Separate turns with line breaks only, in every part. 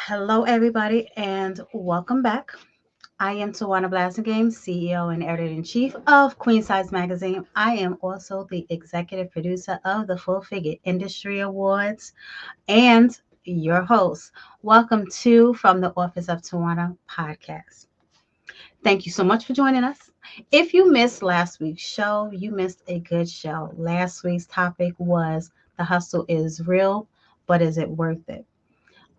Hello, everybody, and welcome back. I am Tawana Blasingame, CEO and editor in chief of Queen Size Magazine. I am also the executive producer of the Full Figure Industry Awards and your host. Welcome to From the Office of Tawana podcast. Thank you so much for joining us. If you missed last week's show, you missed a good show. Last week's topic was the hustle is real, but is it worth it?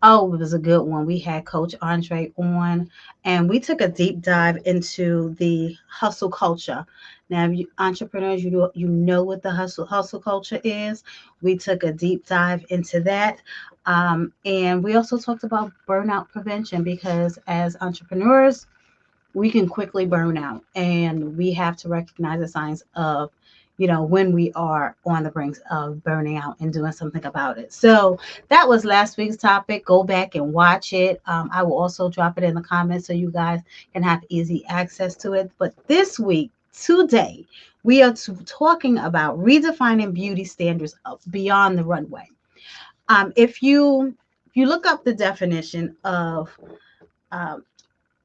Oh, it was a good one. We had Coach Andre on, and we took a deep dive into the hustle culture. Now, if you entrepreneurs, you know what the hustle culture is. We took a deep dive into that, and we also talked about burnout prevention because as entrepreneurs, we can quickly burn out, and we have to recognize the signs of when we are on the brink of burning out and doing something about it. So that was last week's topic. Go back and watch it. I will also drop it in the comments so you guys can have easy access to it. But this week, today, we are talking about redefining beauty standards beyond the runway. If you look up the definition of um,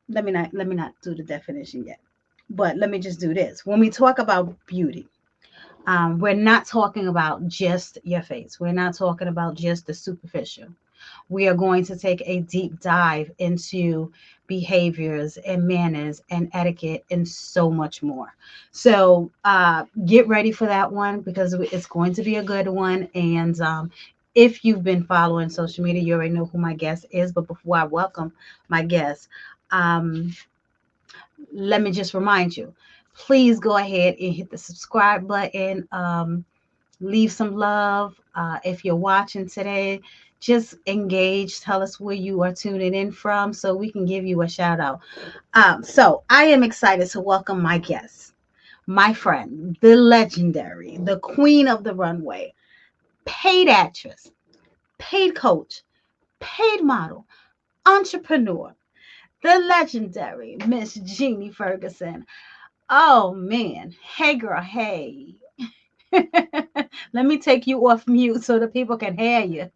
let me not do the definition yet, but let me just do this. When we talk about beauty, we're not talking about just your face. We're not talking about just the superficial. We are going to take a deep dive into behaviors and manners and etiquette and so much more. So get ready for that one because it's going to be a good one. And if you've been following social media, you already know who my guest is. But before I welcome my guest, um, let me just remind you, please go ahead and hit the subscribe button. Leave some love. If you're watching today, just engage. Tell us where you are tuning in from so we can give you a shout out. So I am excited to welcome my guest, my friend, the legendary, the queen of the runway, paid actress, paid coach, paid model, entrepreneur, the legendary Miss Jeannie Ferguson. Oh man. Hey girl, hey. Let me take you off mute so the people can hear you. Hey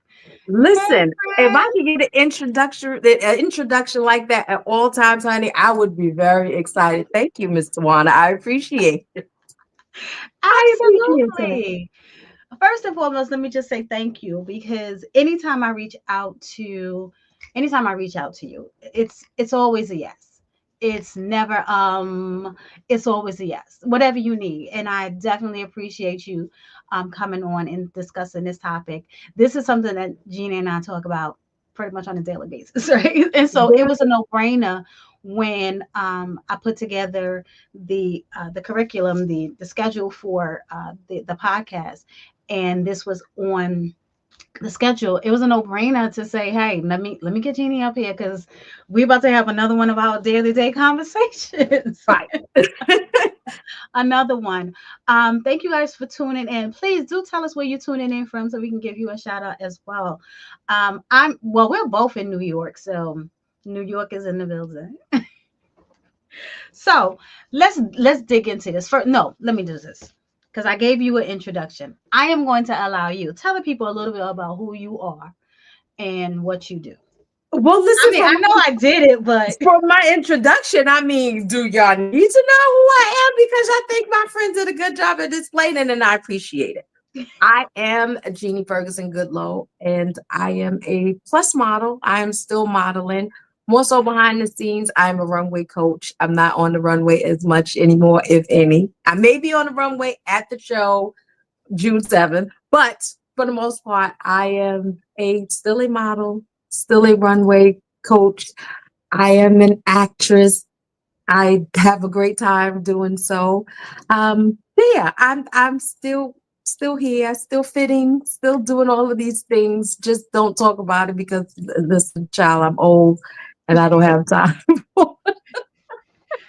Listen, if I
friend.
could get an introduction like that at all times, honey, I would be very excited. Thank you, Miss Tawana. I appreciate it. I appreciate that.
Absolutely. First and foremost, let me just say thank you because anytime I reach out to you, it's always a yes. It's never it's always a yes. Whatever you need. And I definitely appreciate you coming on and discussing this topic. This is something that Gina and I talk about pretty much on a daily basis, right? And so it
Very
was a no-brainer when I put together the curriculum, the schedule for the podcast, and this was on the schedule. It was a no-brainer to say, hey, let me get Jeannie up here because we're about to have another one of our daily day conversations.
right.
Another one. Thank you guys for tuning in. Please do tell us where you're tuning in from so we can give you a shout out as well. We're both in New York, so New York is in the building. So let's dig into this. First, no, let me do this because I gave you an introduction. I am going to allow you tell the people a little bit about who you are and what you do.
Well,
I
listen,
mean, I know I did it, but
from my introduction, I mean, do y'all need to know who I am? Because I think my friends did a good job at displaying it, and I appreciate it. I am Jeannie Ferguson-Goodlow, and I am a plus model. I am still modeling, more so behind the scenes. I'm a runway coach. I'm not on the runway as much anymore, if any. I may be on the runway at the show June 7th, but for the most part, I am still a model, still a runway coach. I am an actress. I have a great time doing so. Yeah, I'm still here, still fitting, still doing all of these things. Just don't talk about it because listen, child, I'm old and I don't have time.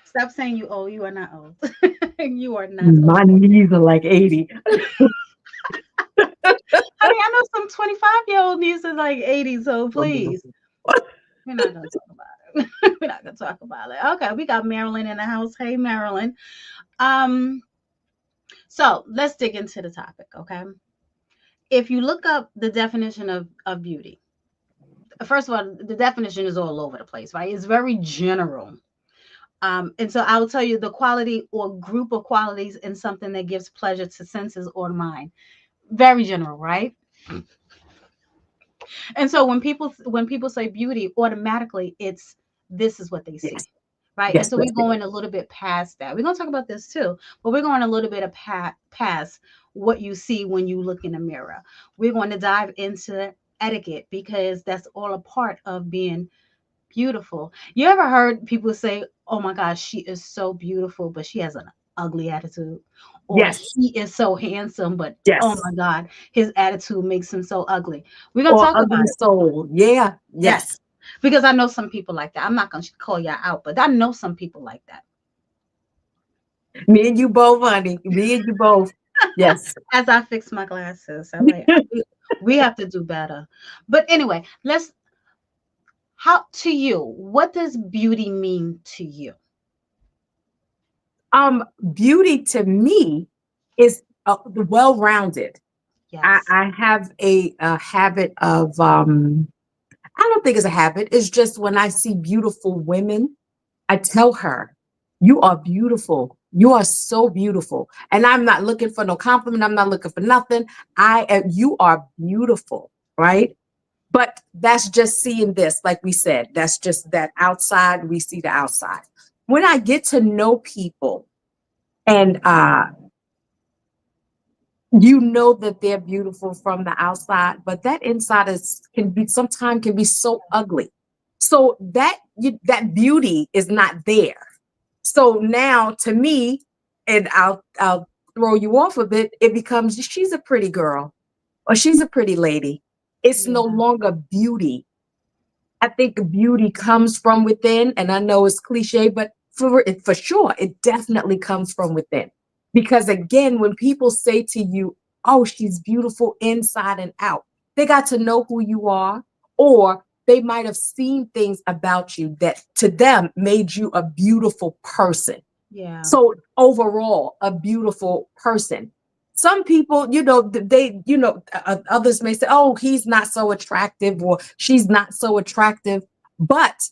stop saying you old. You are not old. You are not
My
old.
knees are like 80.
Honey, I know some 25-year-old needs to like 80, so please. We're not gonna talk about it. We're not gonna talk about it. Okay, we got Marilyn in the house. Hey Marilyn. Um, so let's dig into the topic, okay? If you look up the definition of beauty, first of all, the definition is all over the place, right? It's very general. And so I will tell you the quality or group of qualities in something that gives pleasure to senses or mind. Very general, right? And so when people say beauty, automatically it's this is what they see,
Yes.
right? And
Yes.
so we're
Let's see.
going a little bit past that. We're going to talk about this too, but we're going a little bit of past what you see when you look in the mirror. We're going to dive into etiquette because that's all a part of being beautiful. You ever heard people say, "Oh my gosh, she is so beautiful, but she has an ugly attitude," or
Yes.
"He is so handsome, but oh
Yes.
my God, his attitude makes him so ugly." We're gonna
Or
talk
ugly
about it.
soul. Yeah.
Yes,
Yes.
because I know some people like that. I'm not gonna call y'all out, but I know some people like that.
Me and you both, honey. Me and you both. Yes.
As I fix my glasses, I'm like, we have to do better. But anyway, let's. How to you? What does beauty mean to you?
Beauty to me is well-rounded.
Yes.
I have a habit of I don't think it's a habit. It's just when I see beautiful women, I tell her, "You are beautiful. You are so beautiful." And I'm not looking for no compliment. I'm not looking for nothing. I am. You are beautiful, right? But that's just seeing this, like we said. That's just that outside. We see the outside. When I get to know people, and you know that they're beautiful from the outside, but that inside is can be sometimes can be so ugly. So that beauty is not there. So now to me, and I'll throw you off of it, it becomes she's a pretty girl or she's a pretty lady. It's no
Yeah.
longer beauty. I think beauty comes from within, and I know it's cliche, but for sure, it definitely comes from within. Because again, when people say to you, "Oh, she's beautiful inside and out," they got to know who you are, or they might have seen things about you that to them made you a beautiful person.
Yeah.
So overall, a beautiful person. Some people, they, others may say, "Oh, he's not so attractive," or "She's not so attractive." But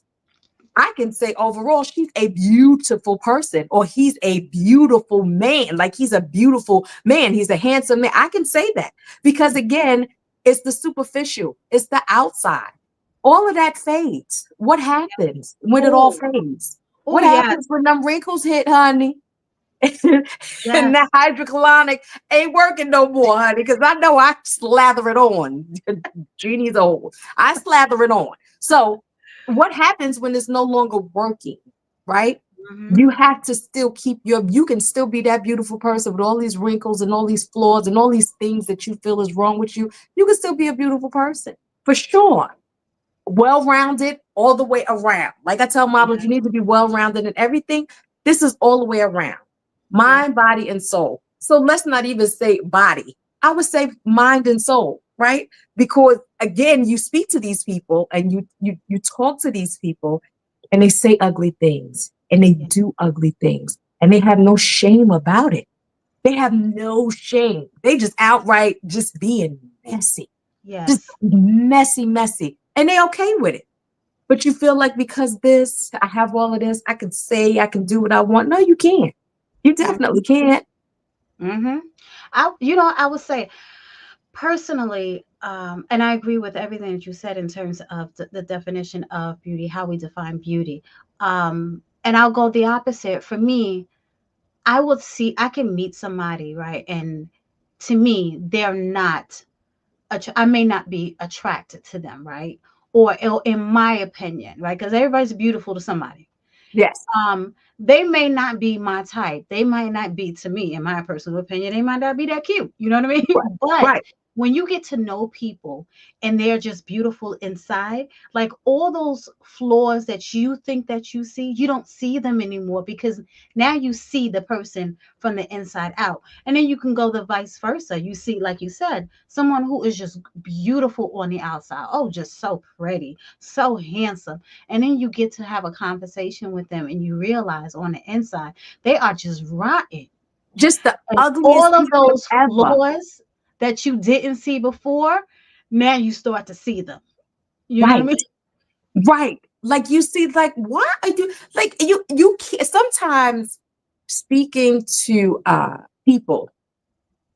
I can say overall, she's a beautiful person, or he's a beautiful man. Like he's a beautiful man. He's a handsome man. I can say that because again, it's the superficial, it's the outside. All of that fades. What happens when it all
Oh,
fades?
oh
What
yes,
happens when them wrinkles hit, honey? And
yes,
that hydrocolonic ain't working no more, honey, because I know I slather it on. Jeannie's old. I slather it on. So, what happens when it's no longer working, right?
hmm
You have to still you can still be that beautiful person with all these wrinkles and all these flaws and all these things that you feel is wrong with you. You can still be a beautiful person for sure, well-rounded all the way around. Like I tell models, you
yes,
need to be well-rounded in everything. This is all the way around.
yeah,
Mind, body, and soul. So let's not even say body. I would say mind and soul, right? Because again, you speak to these people and you talk to these people and they say ugly things and they
yeah,
do ugly things and they have no shame about it. They have no shame. They just outright just being messy, just
yes,
messy, messy. And they okay with it. But you feel like because this, I have all of this, I can say, I can do what I want. No, you can't. You definitely can't.
mm-hmm. I would say personally, and I agree with everything that you said in terms of the definition of beauty, how we define beauty. And I'll go the opposite. For me, I can meet somebody, right? And to me, they're not I may not be attracted to them, right? Or in my opinion, right? Because everybody's beautiful to somebody.
Yes.
They may not be my type. They might not be to me, in my personal opinion, they might not be that cute. You know what I mean?
Right.
But
Right.
when you get to know people and they're just beautiful inside, like all those flaws that you think that you see, you don't see them anymore because now you see the person from the inside out. And then you can go the vice versa. You see, like you said, someone who is just beautiful on the outside. Oh, just so pretty, so handsome. And then you get to have a conversation with them and you realize on the inside, they are just rotten.
Just the
And
ugliest
all of
people
those
ever.
flaws that you didn't see before, now you start to see them. You know what I
Right.
mean?
Right. Like you see, like, why are you like you can't sometimes speaking to people,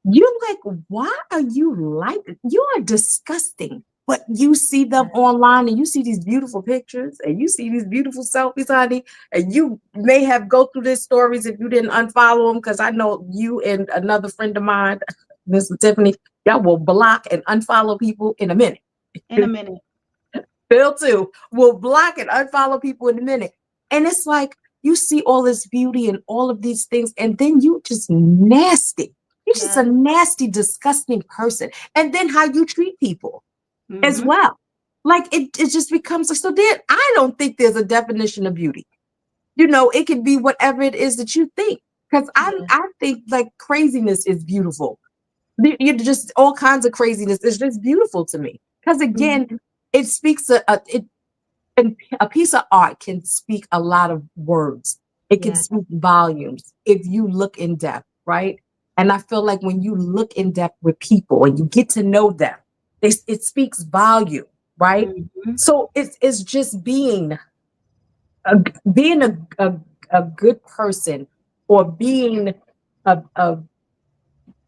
you're like, why are you like you are disgusting? But you see them online and you see these beautiful pictures and you see these beautiful selfies, honey. And you may have go through these stories if you didn't unfollow them, because I know you and another friend of mine, Miss Tiffany, y'all will block and unfollow people in a minute.
In a minute.
Bill too will block and unfollow people in a minute. And it's like you see all this beauty and all of these things, and then you just nasty. You're just a
Yeah.
nasty, disgusting person. And then how you treat people as
Mm-hmm.
well. Like it just becomes like, so then I don't think there's a definition of beauty. You know, it can be whatever it is that you think. Because
Yeah.
I think like craziness is beautiful. You just all kinds of craziness is just beautiful to me. Because again,
Mm-hmm.
it speaks it and a piece of art can speak a lot of words. It can
Yeah.
speak volumes if you look in depth, right? And I feel like when you look in depth with people and you get to know them, it speaks volume, right?
Mm-hmm.
So it's just a being a good person, or being a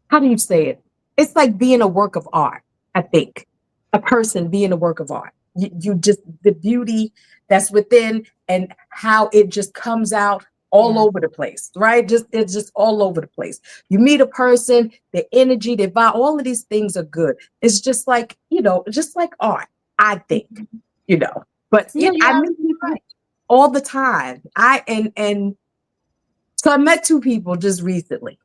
how do you say it? It's like being a work of art, I think. A person being a work of art. You just, the beauty that's within and how it just comes out all
Yeah.
over the place, right? Just it's just all over the place. You meet a person, their energy, their vibe, all of these things are good. It's just like, just like art, I think,
Mhm.
you know. But
No, you're
I meet
absolutely
people
right.
all the time. And so I met two people just recently,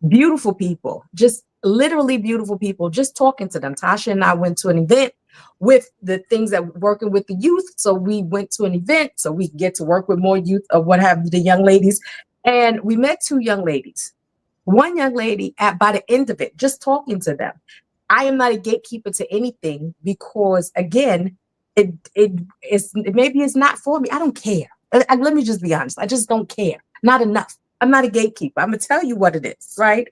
beautiful people, just literally beautiful people, just talking to them. Tasha and I went to an event with the things that working with the youth. So we went to an event so we could get to work with more youth or what have you, the young ladies. And we met two young ladies. One young lady, by the end of it, just talking to them. I am not a gatekeeper to anything because again, maybe it's not for me. I don't care. Let me just be honest. I just don't care. Not enough. I'm not a gatekeeper. I'm gonna tell you what it is, right?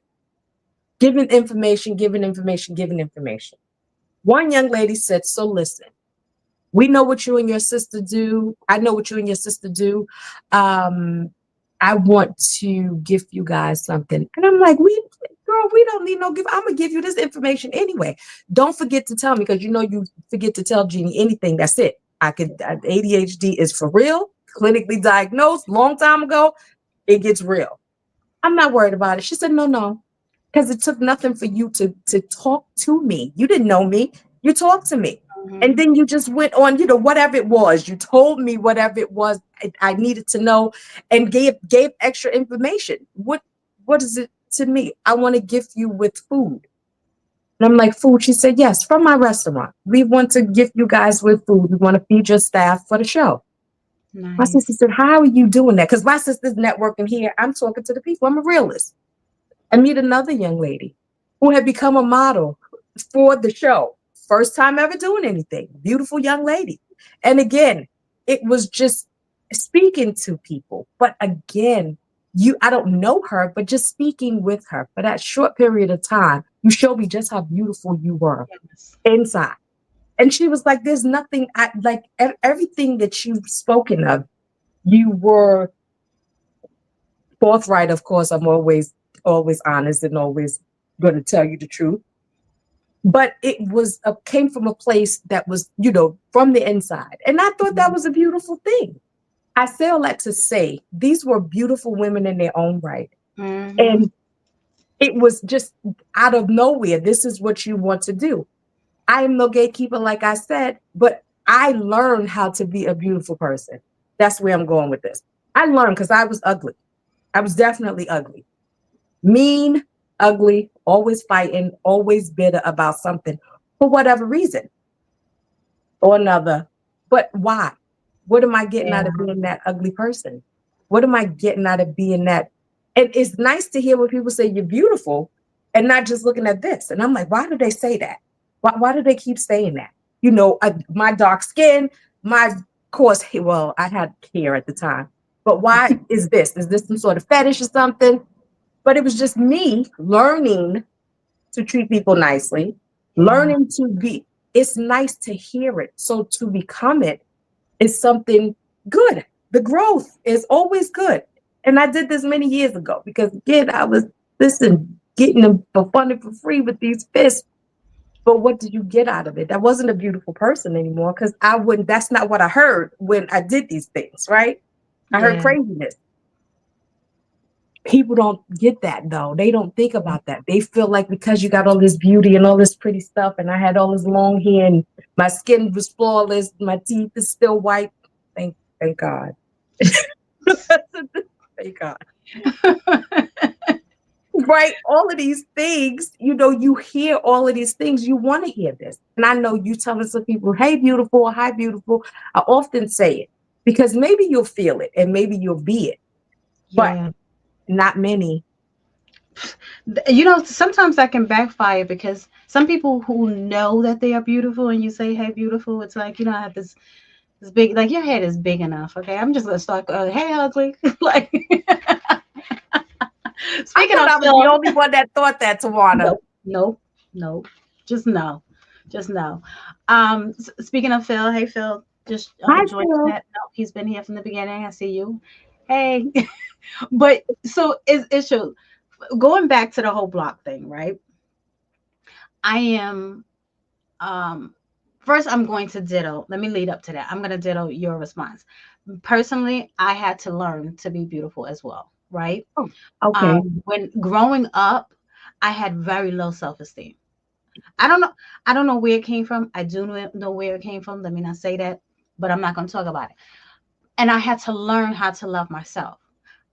Giving information, giving information, giving information. One young lady said, so listen, we know what you and your sister do. I know what you and your sister do. Um, I want to give you guys something. And I'm like, girl, we don't need no gift. I'm gonna give you this information anyway. Don't forget to tell me, because you forget to tell Jeannie anything. That's it. ADHD is for real, clinically diagnosed long time ago. It gets real. I'm not worried about it. She said, no, no, because it took nothing for you to talk to me. You didn't know me. You talked to me. And
Mm-hmm.
then you just went on, whatever it was. You told me whatever it was I needed to know, and gave extra information. What is it to me? I want to gift you with food. And I'm like, food? She said, yes, from my restaurant. We want to gift you guys with food. We want to feed your staff for the show. My sister
Nice.
said, how are you doing that? Because my sister's networking here. I'm talking to the people. I'm a realist. I meet another young lady who had become a model for the show. First time ever doing anything. Beautiful young lady. And again, it was just speaking to people. But again, I don't know her, but just speaking with her for that short period of time, you showed me just how beautiful you were
Yes.
inside. And she was like, there's nothing like everything that you've spoken of, you were forthright. Of course, I'm always honest and always going to tell you the truth. But it came from a place that was, from the inside. And I thought that was a beautiful thing. I say all that to say these were beautiful women in their own right.
Mm-hmm.
And it was just out of nowhere. This is what you want to do. I am no gatekeeper, like I said, but I learned how to be a beautiful person. That's where I'm going with this. I learned because I was ugly. I was definitely ugly. Mean, ugly, always fighting, always bitter about something for whatever reason or another. But why? What am I getting out
Yeah.
of being that ugly person? What am I getting out of being that? And it's nice to hear when people say you're beautiful and not just looking at this. And I'm like, why do they say that? Why do they keep saying that? My dark skin, my coarse, well, I had hair at the time. But why is this? Is this some sort of fetish or something? But it was just me learning to treat people nicely,
Yeah.
learning to be. it's nice to hear it. So to become it is something good. The growth is always good. And I did this many years ago because again, I was getting them for fun and for free with these fists. But what did you get out of it? That wasn't a beautiful person anymore because that's not what I heard when I did these things, right? I heard
Yeah.
craziness. People don't get that though. They don't think about that. They feel like because you got all this beauty and all this pretty stuff, and I had all this long hair and my skin was flawless, my teeth is still white. Thank God. Thank God. Right? All of these things, you hear all of these things, you want to hear this. And I know you telling some people, hey, beautiful, hi, beautiful. I often say it because maybe you'll feel it and maybe you'll be it, but
Yeah.
not many.
Sometimes that can backfire because some people who know that they are beautiful and you say, hey, beautiful, it's like, I have this big, like your head is big enough. Okay. I'm just going to start going, hey, ugly. Like,
I
speaking
thought
of
I was the
Phil,
only one that thought that, Tawana.
no, no, just no, just no. Speaking of Phil, hey, Phil, just
Hi,
join the
Phil.
chat. No, he's been here from the beginning. I see you. Hey, but so it's true. Going back to the whole block thing, right? I am um first I'm going to ditto. Let me lead up to that. I'm going to ditto your response. Personally, I had to learn to be beautiful as well, right?
Oh, okay.
When growing up, I had very low self-esteem. I don't know. I don't know where it came from. I do know where it came from. Let me not say that, but I'm not going to talk about it. And I had to learn how to love myself.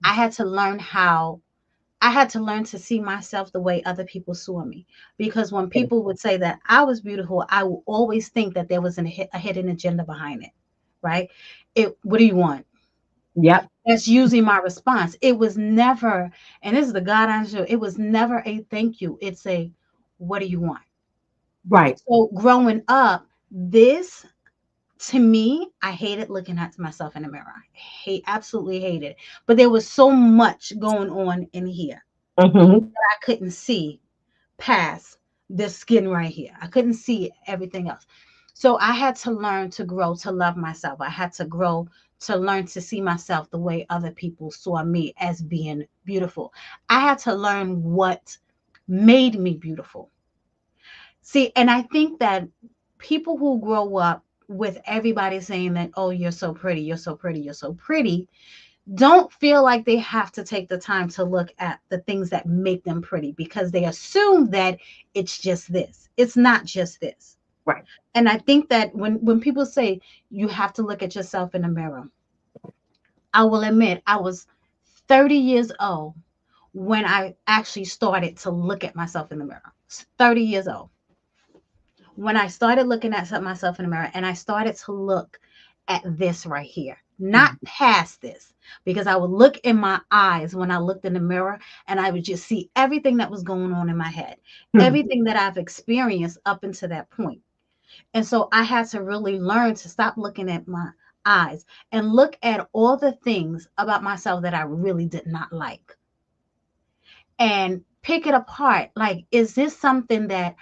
I had to learn how I had to learn to see myself the way other people saw me. Because when people would say that I was beautiful, I would always think that there was a hidden agenda behind it, right? What do you want?
Yep.
That's usually my response. It was never, and this is the God answer, it was never a thank you. It's a, what do you want?
Right.
So growing up, this to me, I hated looking at myself in the mirror. Absolutely hated it. But there was so much going on in here
Mm-hmm.
that I couldn't see past this skin right here. I couldn't see everything else. So I had to learn to grow to love myself. I had to grow to learn to see myself the way other people saw me as being beautiful. I had to learn what made me beautiful. See, and I think that people who grow up with everybody saying that, oh, you're so pretty, you're so pretty, you're so pretty, don't feel like they have to take the time to look at the things that make them pretty because they assume that it's just this. It's not just this.
Right.
And I think that when people say you have to look at yourself in the mirror, I will admit I was 30 years old when I actually started to look at myself in the mirror. 30 years old. When I started looking at myself in the mirror and I started to look at this right here, not past this, because I would look in my eyes when I looked in the mirror and I would just see everything that was going on in my head,
Hmm.
everything that I've experienced up until that point. And so I had to really learn to stop looking at my eyes and look at all the things about myself that I really did not like and pick it apart. Like, is this something that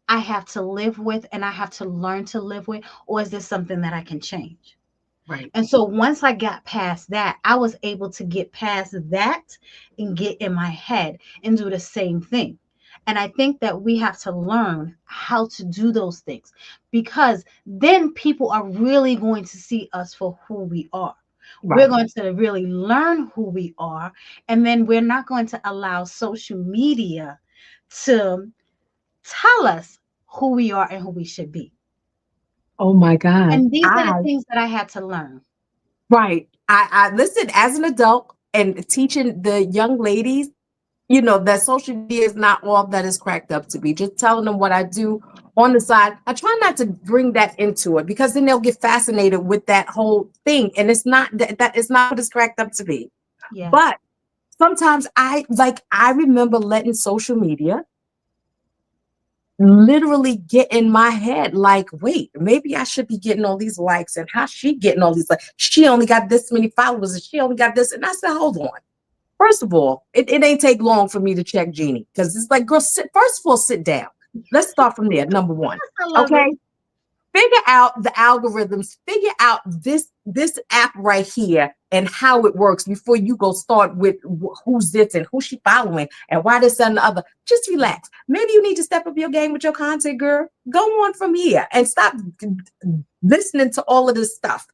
I have to live with and I have to learn to live with, or is this something that I can change?
Right.
And so once I got past that, I was able to get past that and get in my head and do the same thing. And I think that we have to learn how to do those things because then people are really going to see us for who we are. We're
Right.
going to really learn who we are. And then we're not going to allow social media to tell us who we are and who we should be.
Oh my God.
And these are the things that I had to learn.
Right. I listen as an adult and teaching the young ladies, that social media is not all that is cracked up to be. Just telling them what I do on the side. I try not to bring that into it because then they'll get fascinated with that whole thing. And it's not that is not what it's cracked up to be.
Yes.
But sometimes I remember letting social media literally get in my head like, wait, maybe I should be getting all these likes and how's she getting all these likes? She only got this many followers and she only got this. And I said, hold on. First of all, it ain't take long for me to check Jeannie because it's like, girl, first of all, sit down. Let's start from there. Number one.
I love
Okay.
it.
figure out the algorithms, figure out this app right here and how it works before you go start with who's this and who she following and why this and the other. Just relax. Maybe you need to step up your game with your content, girl. Go on from here and stop listening to all of this stuff.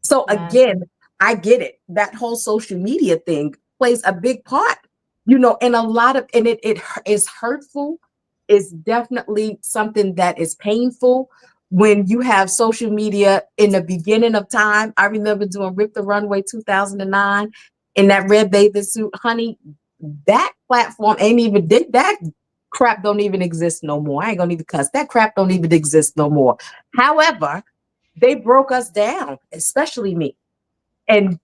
So again, I get it. That whole social media thing plays a big part, and a lot of, and it is hurtful. It's definitely something that is painful when you have social media in the beginning of time. I remember doing Rip the Runway 2009 in that red bathing suit, honey. That platform ain't even that crap don't even exist no more. I ain't gonna even cuss. That crap don't even exist no more. However, they broke us down, especially me. And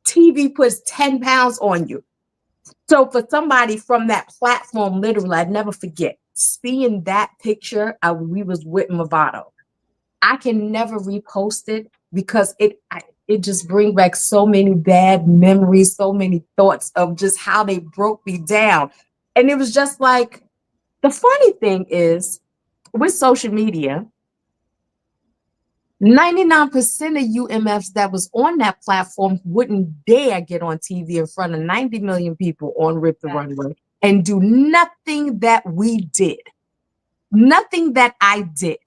TV puts 10 pounds on you. So for somebody from that platform, literally, I'd never forget seeing that picture of we was with Movado. I can never repost it because it just brings back so many bad memories, so many thoughts of just how they broke me down. And it was just like, the funny thing is with social media, 99% of UMFs that was on that platform wouldn't dare get on TV in front of 90 million people on Rip the Runway and do nothing that we did. Nothing that I did.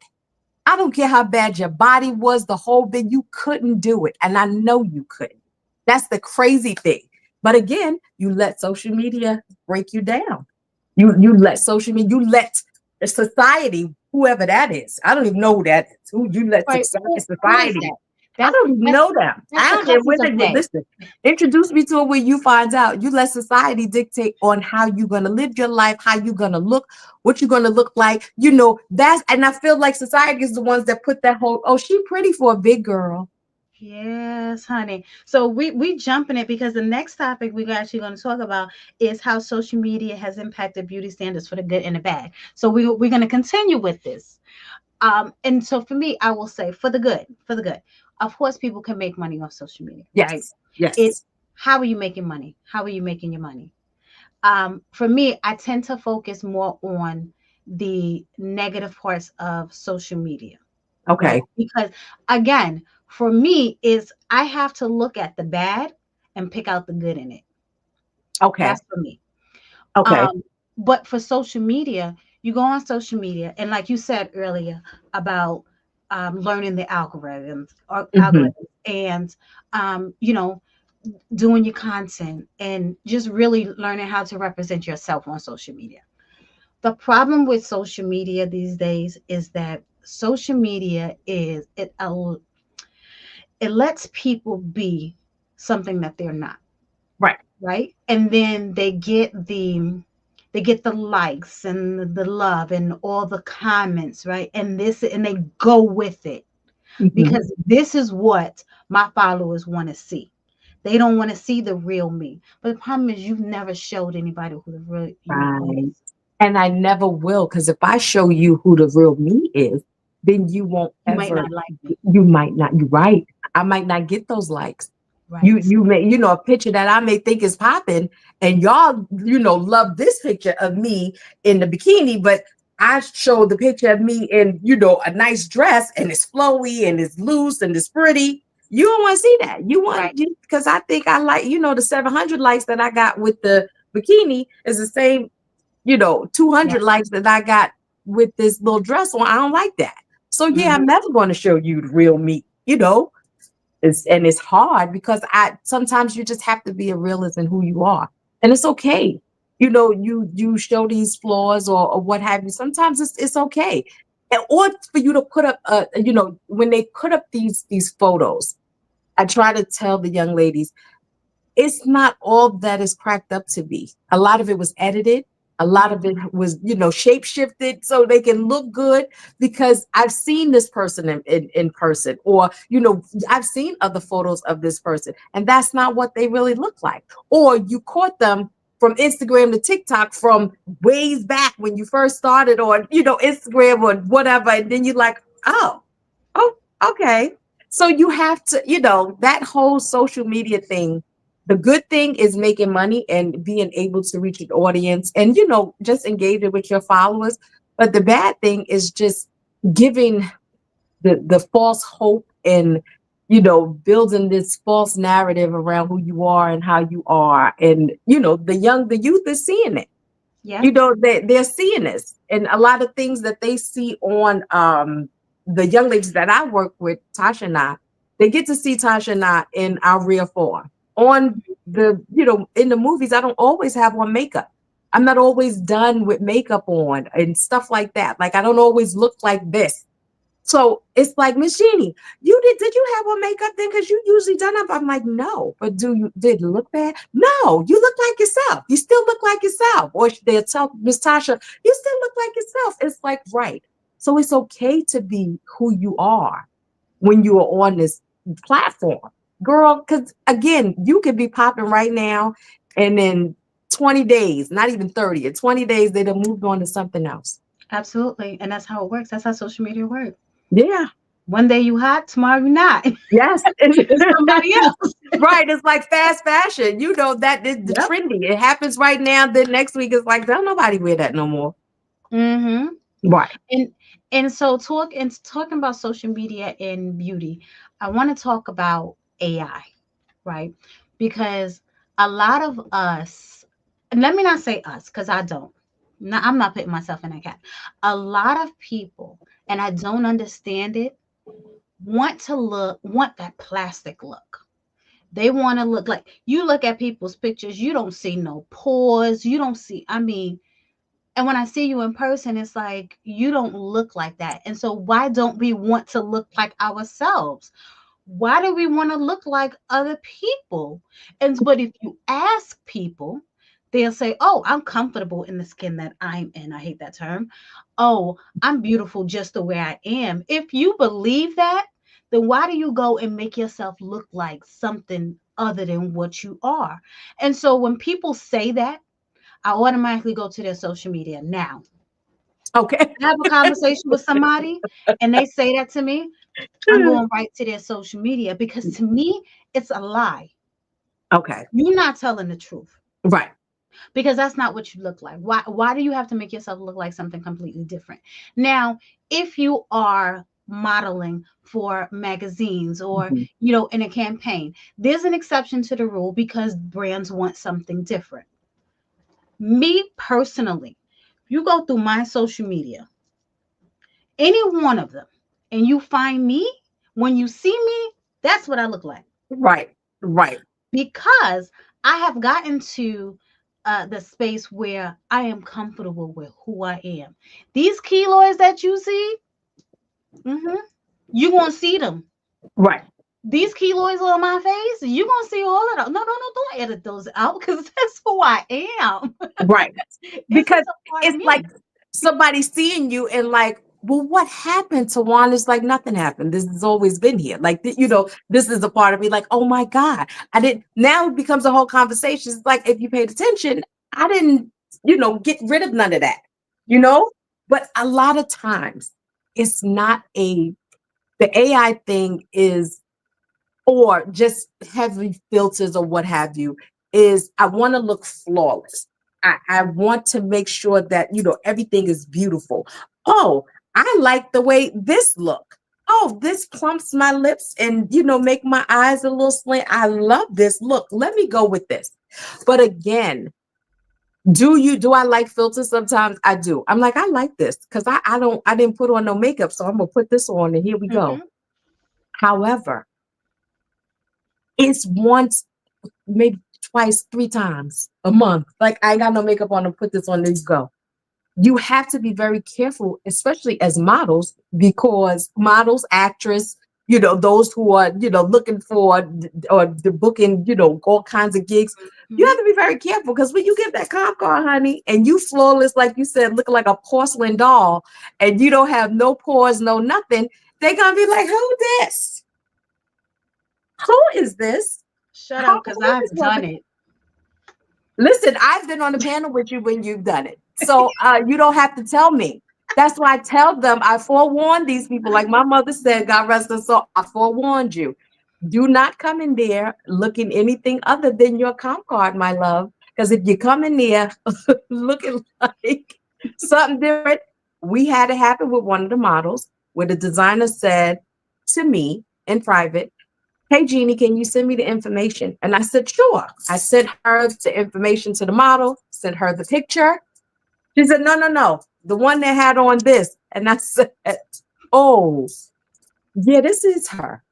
I don't care how bad your body was, the whole bit, you couldn't do it. And I know you couldn't. That's the crazy thing. But again, you let social media break you down. You let social media, you let society, whoever that is. I don't even know who that is. Who you let society. I don't even know them. I don't care where they listen. Introduce me to it when you find out. You let society dictate on how you're going to live your life, how you're going to look, what you're going to look like. And I feel like society is the ones that put that whole, oh, she pretty for a big girl.
Yes, honey. So we jumping it because the next topic we're actually going to talk about is how social media has impacted beauty standards for the good and the bad. So we're going to continue with this. And so for me, I will say for the good. Of course, people can make money off social media, right?
Yes.
How are you making money? How are you making your money? For me, I tend to focus more on the negative parts of social media.
Okay.
Right? Because again, for me, is I have to look at the bad and pick out the good in it.
Okay.
That's for me.
Okay.
But for social media, you go on social media, and like you said earlier about learning the algorithms and doing your content and just really learning how to represent yourself on social media. The problem with social media these days is that social media it lets people be something that they're not. Right. And then they get the likes and the love and all the comments, right? And they go with it because this is what my followers want to see. They don't want to see the real me. But the problem is you've never showed anybody who the real you is.
And I never will, because if I show you who the real me is, then you won't
might not like me.
You might not. You're right. I might not get those likes.
Right.
You may, a picture that I may think is popping, and y'all, love this picture of me in the bikini, but I show the picture of me in, a nice dress and it's flowy and it's loose and it's pretty. You don't want to see that. You want, because I think I like, the 700 likes that I got with the bikini is the same, 200 likes that I got with this little dress on. I don't like that. So I'm never going to show you the real me, it's hard because sometimes you just have to be a realist in who you are. And it's okay. You show these flaws or what have you. Sometimes it's okay. Or for you to put up, when they put up these photos, I try to tell the young ladies, it's not all that is cracked up to be. A lot of it was edited. A lot of it was, shape shifted so they can look good, because I've seen this person in person, or, I've seen other photos of this person, and that's not what they really look like. Or you caught them from Instagram to TikTok from ways back when you first started on, Instagram or whatever. And then you're like, oh, okay. So you have to, that whole social media thing. The good thing is making money and being able to reach an audience and, just engaging with your followers. But the bad thing is just giving the false hope and building this false narrative around who you are and how you are. And the youth is seeing it.
Yeah,
They're seeing this, and a lot of things that they see on the young ladies that I work with, Tasha and I, they get to see Tasha and I in our real form. On in the movies, I don't always have on makeup. I'm not always done with makeup on and stuff like that. Like, I don't always look like this. So it's like, Miss Jeannie, did you have on makeup then? Because you usually done up. I'm like, no, but did it look bad? No, you look like yourself. You still look like yourself. Or they'll tell Miss Tasha, you still look like yourself. It's like, right. So it's okay to be who you are when you are on this platform, girl. Because again, you could be popping right now, and then 20 days, not even 30, in 20 days, they'd have moved on to something else.
absolutely. And that's how it works. That's how social media works.
Yeah.
One day you hot, tomorrow you not.
Yes.
It's somebody else.
Right. It's like fast fashion. That is the
Yep.
trendy. It happens right now. Then next week it's like, don't nobody wear that no more.
Mm-hmm.
Right.
And so talking about social media and beauty, I want to talk about AI, right? Because a lot of us, and let me not say us, because I don't. No, I'm not putting myself in that cat. A lot of people, and I don't understand it, want that plastic look. They want to look like, you look at people's pictures, you don't see no pores, you don't see, I mean, and when I see you in person, it's like you don't look like that. And so why don't we want to look like ourselves? Why do we want to look like other people? And but if you ask people, they'll say, "Oh, I'm comfortable in the skin that I'm in." I hate that term. "Oh, I'm beautiful just the way I am." If you believe that, then why do you go and make yourself look like something other than what you are? And so when people say that, I automatically go to their social media. Now,
Okay.
I have a conversation with somebody and they say that to me, I'm going right to their social media because to me, it's a lie.
Okay.
You're not telling the truth
Right.
because that's not what you look like. Why do you have to make yourself look like something completely different? Now, if you are modeling for magazines or
Mhm.
in a campaign, there's an exception to the rule because brands want something different. Me personally, you go through my social media, any one of them, and you find me, when you see me, that's what I look like.
Right. Right.
Because I have gotten to the space where I am comfortable with who I am. These keloids that you see, hmm you're going to see them.
Right.
These keloids on my face, you're going to see all of them. No, no, no, don't edit those out because that's who I am.
Right.
It's
Because
just a part of
it's like
me.
somebody seeing you and like, well, what happened to Juan? It's like nothing happened. This has always been here. Like, this is a part of me. Like, oh my God, I didn't. Now it becomes a whole conversation. It's like, if you paid attention, I didn't, get rid of none of that, you
Yeah.
know? But a lot of times it's not the AI thing is, or just heavy filters or what have you, is I want to look flawless. I want to make sure that, everything is beautiful. Oh, I like the way this look. Oh, this plumps my lips and, make my eyes a little slant. I love this look. Let me go with this. But again, do I like filters? Sometimes I do. I'm like, I like this because I didn't put on no makeup. So I'm gonna put this on and here we go.
hmm
However, it's once, maybe twice, three times a month. Like, I ain't got no makeup on to put this on. There you go. You have to be very careful, especially as models, because models, actress, those who are, looking for or the booking, all kinds of gigs. You
hmm
have to be very careful because when you get that comp card, honey, and you flawless, like you said, looking like a porcelain doll, and you don't have no pores, no nothing, they're gonna be like, "Who this? Who is this?
Shut up because
Who is
I've
this woman?"
done it.
Listen, I've been on the panel with you when you've done it. So you don't have to tell me. That's why I tell them, I forewarn these people. Like my mother said, God rest her soul, I forewarned you. Do not come in there looking anything other than your comp card, my love. Because if you come in there looking like something different, we had it happen with one of the models where the designer said to me in private, "Hey, Jeannie, can you send me the information?" And I said, "Sure." I sent her the information to the model, sent her the picture. She said, "No, no, no, the one that had on this." And I said, "Oh, yeah, this is her."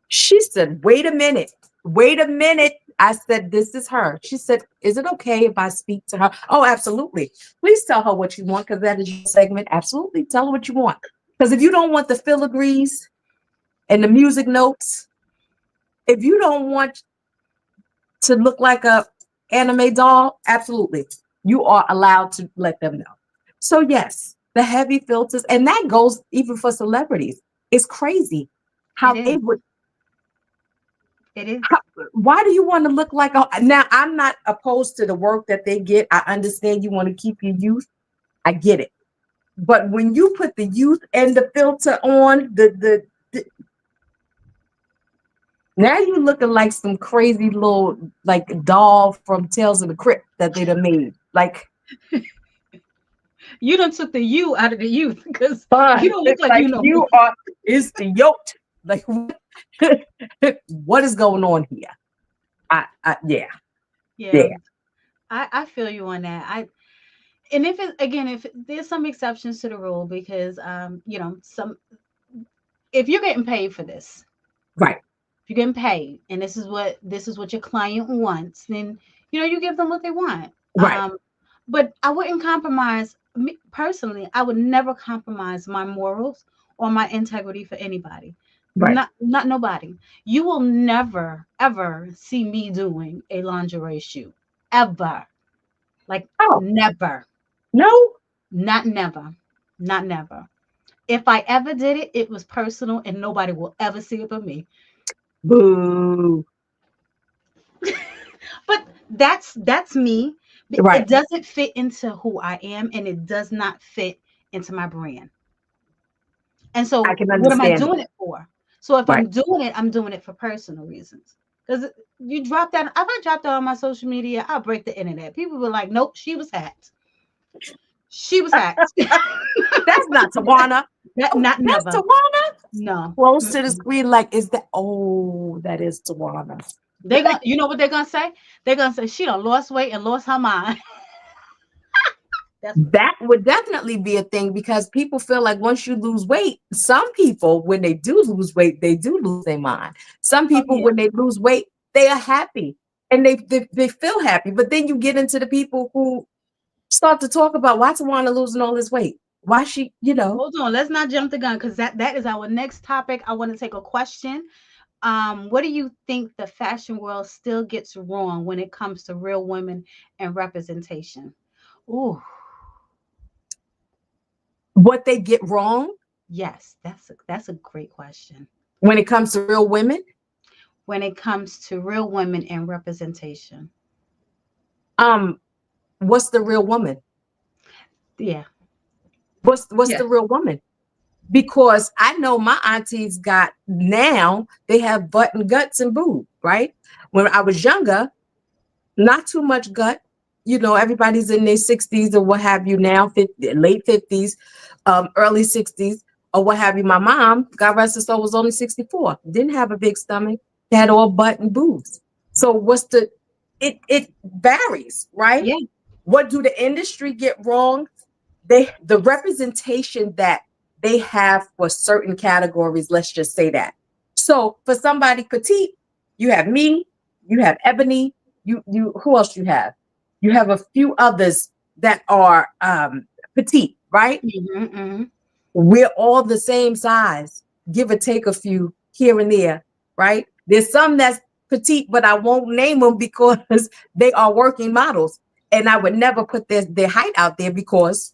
She said, "Wait a minute. Wait a minute." I said, "This is her." She said, "Is it okay if I speak to her?" "Oh, absolutely. Please tell her what you want because that is your segment. Absolutely. Tell her what you want. Because if you don't want the filigrees and the music notes, if you don't want to look like a anime doll, absolutely. You are allowed to let them know." So yes, the heavy filters, and that goes even for celebrities. It's crazy
It
how they
is.
would.
It is.
Why do you want to look like a, now I'm not opposed to the work that they get. I understand you want to keep your youth. I get it. But when you put the youth and the filter on, the now you looking like some crazy little like doll from Tales of the Crypt that they done made. Like,
You done took the you out of the youth because you
fun.
don't look like
Like
you no more.
you are is the yoked. Like what, what is going on here? Yeah,
Yeah,
yeah,
I feel you on that. And if it again, if there's some exceptions to the rule because some if you're getting paid for this,
right,
if you're getting paid and this is what your client wants, then you give them what they want.
right,
But I wouldn't compromise me personally. I would never compromise my morals or my integrity for anybody.
right.
Not nobody. You will never ever see me doing a lingerie shoot ever. Like
Oh,
never.
no.
Not never. Not never. If I ever did it, it was personal and nobody will ever see it but me.
Boo.
But that's me.
Right.
It doesn't fit into who I am and it does not fit into my brand. And
I
so
can
what am I
understand it.
doing it for? So if
Right.
I'm doing it for personal reasons. Because you drop that, if I drop that on my social media, I'll break the internet. People were like, nope, she was hacked. She was hacked.
That's not Tawana. Oh,
Not
that's
never.
Tawana.
No.
Close to the
Mm-mm.
screen, like, is that? Oh, that is Tawana.
They gonna, you know what they're gonna say? They're gonna say she done lost weight and lost her mind. That's what
That would definitely be a thing because people feel like once you lose weight, some people, when they do lose weight, they do lose their mind. Some
oh
people,
yeah.
when they lose weight, they are happy and they feel happy. But then you get into the people who start to talk about why Tawana losing all this weight. Why she,
Hold on, let's not jump the gun because that is our next topic. I want to take a question. What do you think the fashion world still gets wrong when it comes to real women and representation? Ooh,
what they get wrong
yes, that's a great question.
when it comes to real women.
When it comes to real women and representation.
Um, what's the real woman?
Yeah.
What's
Yeah.
the real woman? Because I know my aunties got now they have butt and guts and boob, right? When I was younger, not too much gut. Everybody's in their 60s or what have you now, 50, late 50s, early 60s, or what have you. My mom, God rest her soul, was only 64. Didn't have a big stomach, had all butt and boobs. So it varies, right?
Yeah.
What do the industry get wrong? The representation that they have for certain categories, let's just say that. So for somebody petite, you have me, you have Ebony, you who else you have? You have a few others that are petite, right?
Mm-hmm.
We're all the same size, give or take a few here and there, right? There's some that's petite, but I won't name them because they are working models. And I would never put their height out there because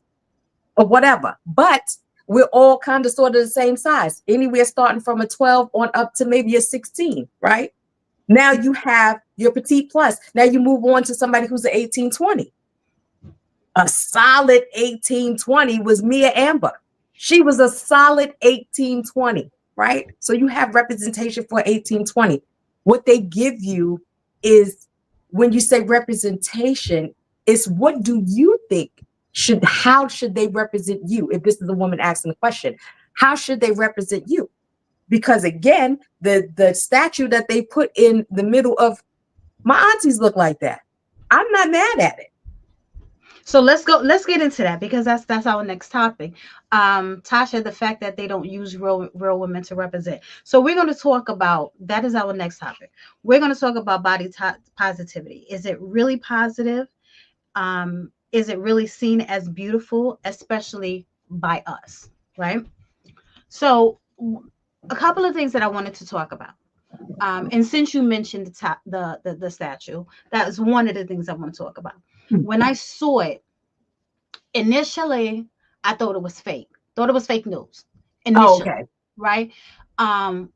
or whatever. But we're all kind of sort of the same size, anywhere starting from a 12 on up to maybe a 16, right? Now you have your petite plus. Now you move on to somebody who's an 1820. A solid 1820 was Mia Amber. She was a solid 1820, right? So you have representation for 1820. What they give you is when you say representation, is what do you think how should they represent you if this is a woman asking the question? how should they represent you? Because again, the statue that they put in the middle of my aunties look like that. I'm not mad at it.
So let's get into that, because that's our next topic. Tasha, the fact that they don't use real women to represent. So we're going to talk about that. Is our next topic. We're going to talk about positivity. Is it really positive? Is it really seen as beautiful, especially by us, right? So a couple of things that I wanted to talk about. And since you mentioned the statue, that is one of the things I want to talk about. When I saw it initially, I thought it was fake. Thought it was fake news initially,
Okay.
right?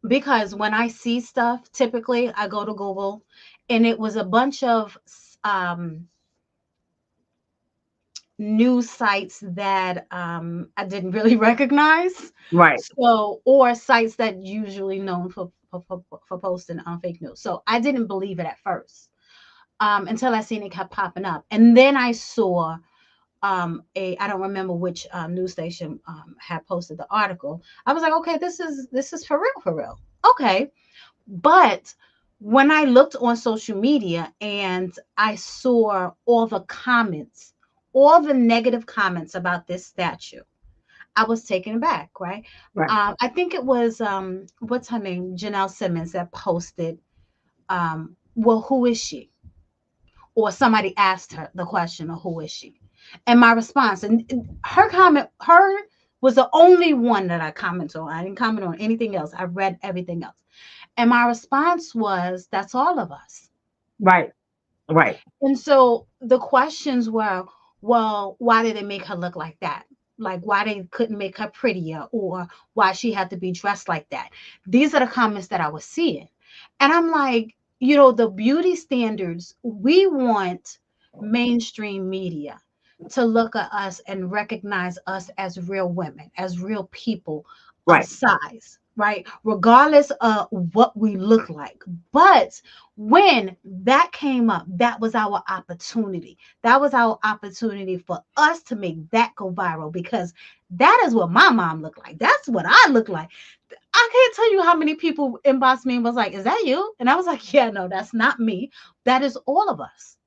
Because when I see stuff, typically I go to Google, and it was a bunch of news sites that I didn't really recognize.
Right.
So, or sites that usually known for posting fake news. So I didn't believe it at first until I seen it kept popping up, and then I saw I don't remember which news station had posted the article. I was like, okay, this is for real. Okay, but when I looked on social media and I saw all the comments, all the negative comments about this statue, I was taken aback, right?
Right.
I think it was what's her name, Janelle Simmons, that posted, well, who is she? Or somebody asked her the question of who is she? And my response, and her comment, her was the only one that I commented on. I didn't comment on anything else. I read everything else. And my response was, that's all of us.
Right. Right.
And so the questions were, well, why did they make her look like that? Like, why they couldn't make her prettier, or why she had to be dressed like that? These are the comments that I was seeing. And I'm like, the beauty standards, we want mainstream media to look at us and recognize us as real women, as real people of
Right.
size, right? Regardless of what we look like. But when that came up, that was our opportunity. That was our opportunity for us to make that go viral, because that is what my mom looked like. That's what I look like. I can't tell you how many people inboxed me and was like, is that you? And I was like, yeah, no, that's not me. That is all of us.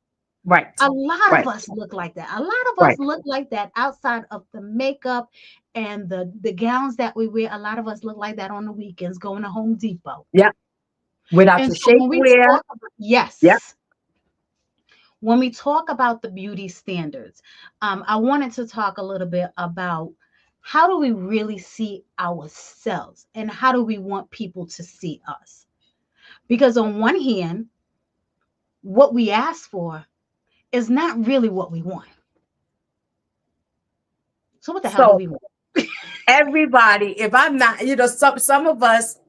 Right.
A lot of
Right.
us look like that. A lot of us
Right.
look like that outside of the makeup and the gowns that we wear. A lot of us look like that on the weekends going to Home Depot.
Yeah. Without
And
your
so when we
shapewear.
talk about,
Yeah.
yes, when we talk about the beauty standards, I wanted to talk a little bit about how do we really see ourselves, and how do we want people to see us? Because on one hand, what we ask for is not really what we want. So what the hell do
So
we want?
everybody, if I'm not, some of us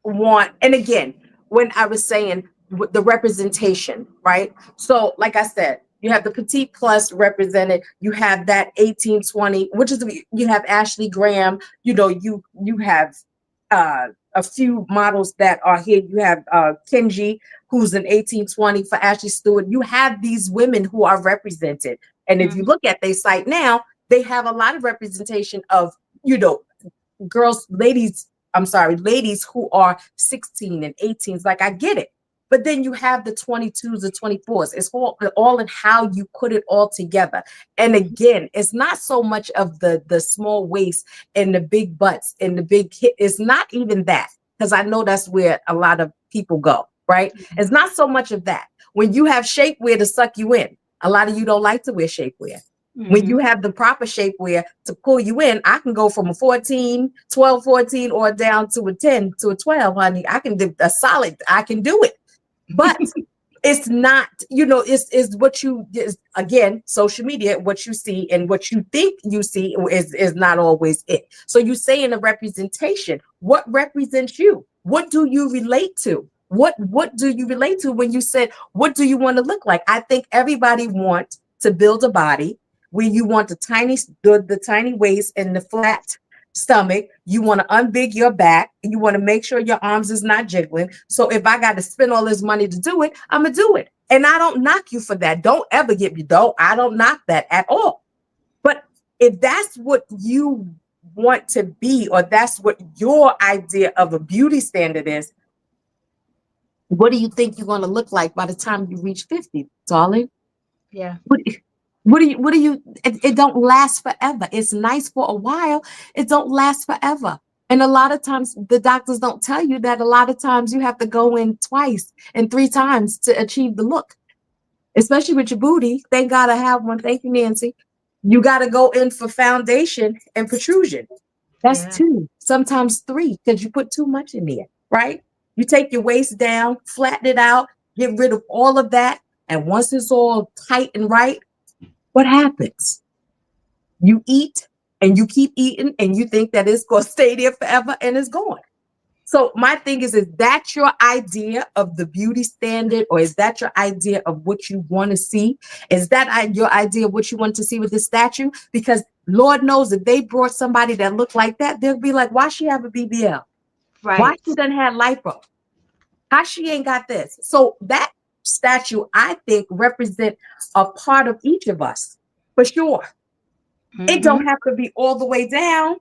want, and again, when I was saying the representation, right? So, like I said, you have the petite plus represented. You have that 1820, which is, you have Ashley Graham. You have a few models that are here. You have Kenji, who's an 1820 for Ashley Stewart. You have these women who are represented, and if you look at their site now, they have a lot of representation of girls, ladies. I'm sorry, ladies who are 16 and 18s. Like, I get it. But then you have the 22s, the 24s. It's all in how you put it all together. And again, it's not so much of the small waist and the big butts and the big hip. It's not even that, because I know that's where a lot of people go, right? It's not so much of that. When you have shapewear to suck you in, a lot of you don't like to wear shapewear. When you have the proper shapewear to pull you in, I can go from a 14, 12, 14, or down to a 10 to a 12, honey. I can do a solid. I can do it. But it's not, it's what you, again, social media, what you see and what you think you see is not always it. So you say in a representation, what represents you? What do you relate to? What do you relate to when you said, what do you want to look like? I think everybody wants to build a body where you want the tiny waist and the flat stomach. You want to unbig your back. You want to make sure your arms is not jiggling. So if I got to spend all this money to do it, I'm gonna do it. And I don't knock you for that. Don't ever get me. I don't knock that at all. But if that's what you want to be, or that's what your idea of a beauty standard is, what do you think you're going to look like by the time you reach 50, darling?
Yeah.
It don't last forever. It's nice for a while. It don't last forever. And a lot of times the doctors don't tell you that a lot of times you have to go in twice and three times to achieve the look, especially with your booty. Thank God I have one. Thank you, Nancy. You got to go in for foundation and protrusion. That's
Yeah.
two, sometimes three, because you put too much in there, right? You take your waist down, flatten it out, get rid of all of that. And once it's all tight and right, what happens? You eat and you keep eating and you think that it's going to stay there forever and it's gone. So my thing is that your idea of the beauty standard, or is that your idea of what you want to see? Is that your idea of what you want to see with the statue? Because Lord knows if they brought somebody that looked like that, they'll be like, why she have a BBL? Why
Right.
she doesn't have lipo? How she ain't got this? So that statue, I think, represent a part of each of us for sure. It
Mm-hmm.
don't have to be all the way down.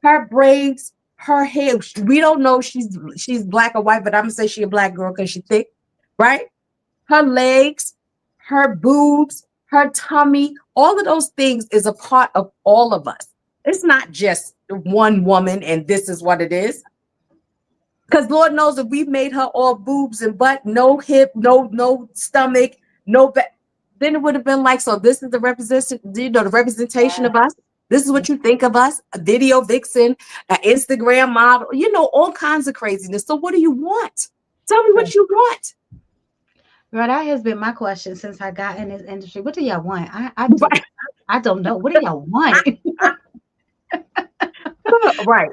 Her braids, her hair. We don't know she's black or white, but I'm gonna say she a black girl because she's thick, right? Her legs, her boobs, her tummy, all of those things is a part of all of us. It's not just one woman and this is what it is. Because Lord knows if we made her all boobs and butt, no hip, no stomach, no back, then it would have been like, so this is the representation, the representation of us. This is what you think of us, a video vixen, an Instagram model, all kinds of craziness. So what do you want? Tell me
Right.
what you want.
Well, that has been my question since I got in this industry. What do y'all want? I don't know. What do y'all want?
Right.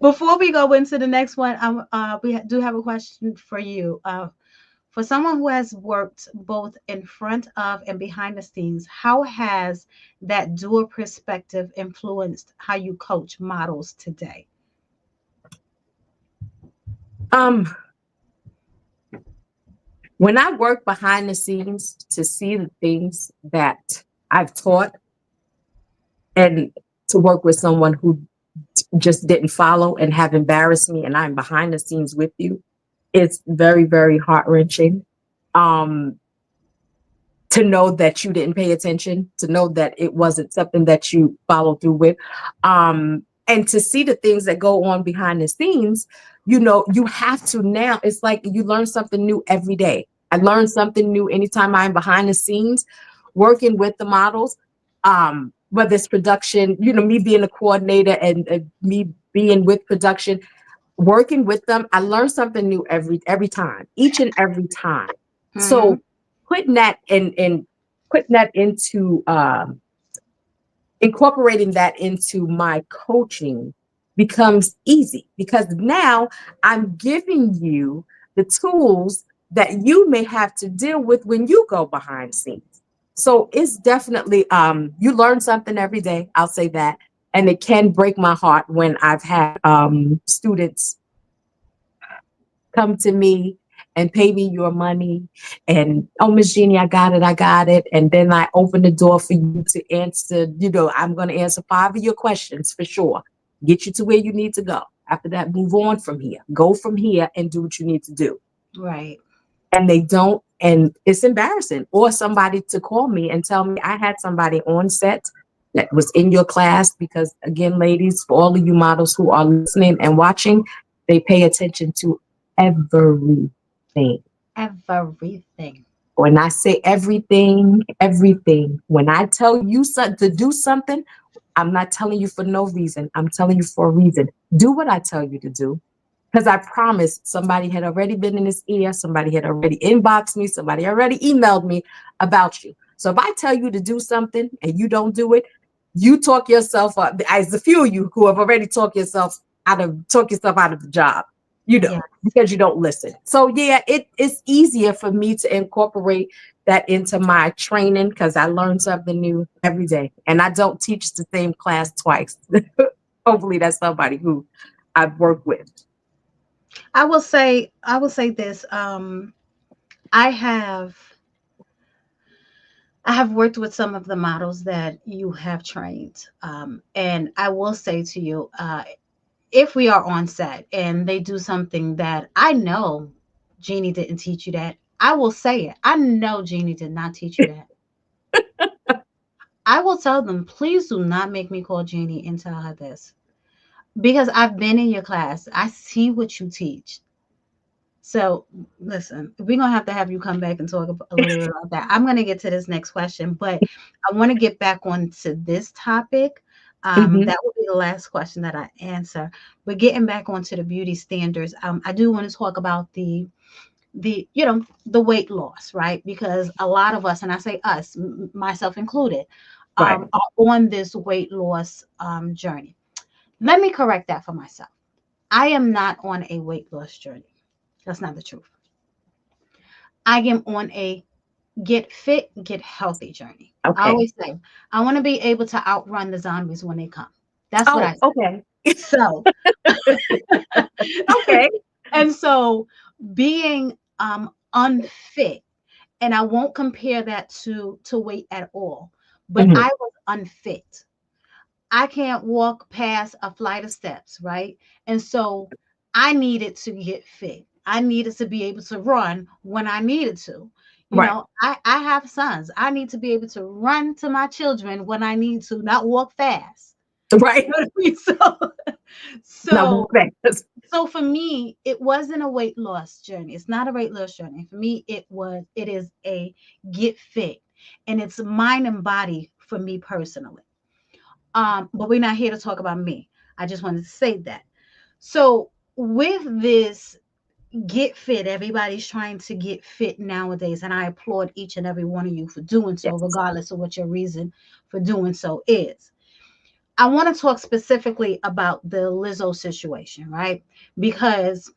Before we go into the next one, do have a question for you. For someone who has worked both in front of and behind the scenes, how has that dual perspective influenced how you coach models today?
Um, when I work behind the scenes to see the things that I've taught, and to work with someone who just didn't follow and have embarrassed me, and I'm behind the scenes with you, it's very, very heart-wrenching. Um, to know that you didn't pay attention, to know that it wasn't something that you followed through with, and to see the things that go on behind the scenes, you have to now. It's like you learn something new every day. I learn something new anytime I'm behind the scenes working with the models, whether it's production, me being a coordinator and me being with production, working with them. I learn something new every time, each and every time.
Mm-hmm.
So putting that in putting that into incorporating that into my coaching becomes easy, because now I'm giving you the tools that you may have to deal with when you go behind the scenes. So it's definitely you learn something every day, I'll say that. And it can break my heart when I've had students come to me and pay me your money, and oh, Miss Jeannie, I got it, and then I open the door for you to answer. I'm going to answer 5 of your questions for sure, get you to where you need to go. After that, move on from here, go from here and do what you need to do.
Right.
And they don't, and it's embarrassing. Or somebody to call me and tell me, I had somebody on set that was in your class, because again, ladies, for all of you models who are listening and watching, they pay attention to everything.
Everything.
When I say everything, everything. When I tell you to do something, I'm not telling you for no reason. I'm telling you for a reason. Do what I tell you to do. Because I promised somebody had already been in his ear, somebody had already inboxed me, somebody already emailed me about you. So if I tell you to do something and you don't do it, you talk yourself up. As a few of you who have already talked yourself out of the job,
Yeah.
because you don't listen. So yeah, it's easier for me to incorporate that into my training, because I learn something new every day, and I don't teach the same class twice. Hopefully that's somebody who I've worked with.
I will say this. I have I have worked with some of the models that you have trained. And I will say to you, if we are on set and they do something that I know Jeannie didn't teach you that, I will say it. I know Jeannie did not teach you that. I will tell them, please do not make me call Jeannie and tell her this. Because I've been in your class. I see what you teach. So listen, we're gonna have you come back and talk a little bit about that. I'm gonna get to this next question, but I want to get back onto this topic.
Mhm.
That will be the last question that I answer. But getting back onto the beauty standards, I do want to talk about the weight loss, right? Because a lot of us, and I say us, myself included,
Right.
are on this weight loss journey. Let me correct that for myself. I am not on a weight loss journey. That's not the truth. I am on a get fit, get healthy journey. I
Okay.
always say, I want to be able to outrun the zombies when they come. That's what I
Oh,
say.
okay.
So,
Okay.
and so being unfit, and I won't compare that to weight at all, but
Mhm.
I was unfit. I can't walk past a flight of steps, right? And so I needed to get fit. I needed to be able to run when I needed to.
Right.
I have sons. I need to be able to run to my children when I need to, not walk fast. You
Right.
know what I mean?
Now,
So,
thanks.
so for me, it wasn't a weight loss journey. It's not a weight loss journey. For me, it is a get fit. And it's mind and body for me personally. But we're not here to talk about me. I just wanted to say that. So with this get fit, everybody's trying to get fit nowadays, and I applaud each and every one of you for doing so,
Yes.
regardless of what your reason for doing so is. I want to talk specifically about the Lizzo situation, right? Because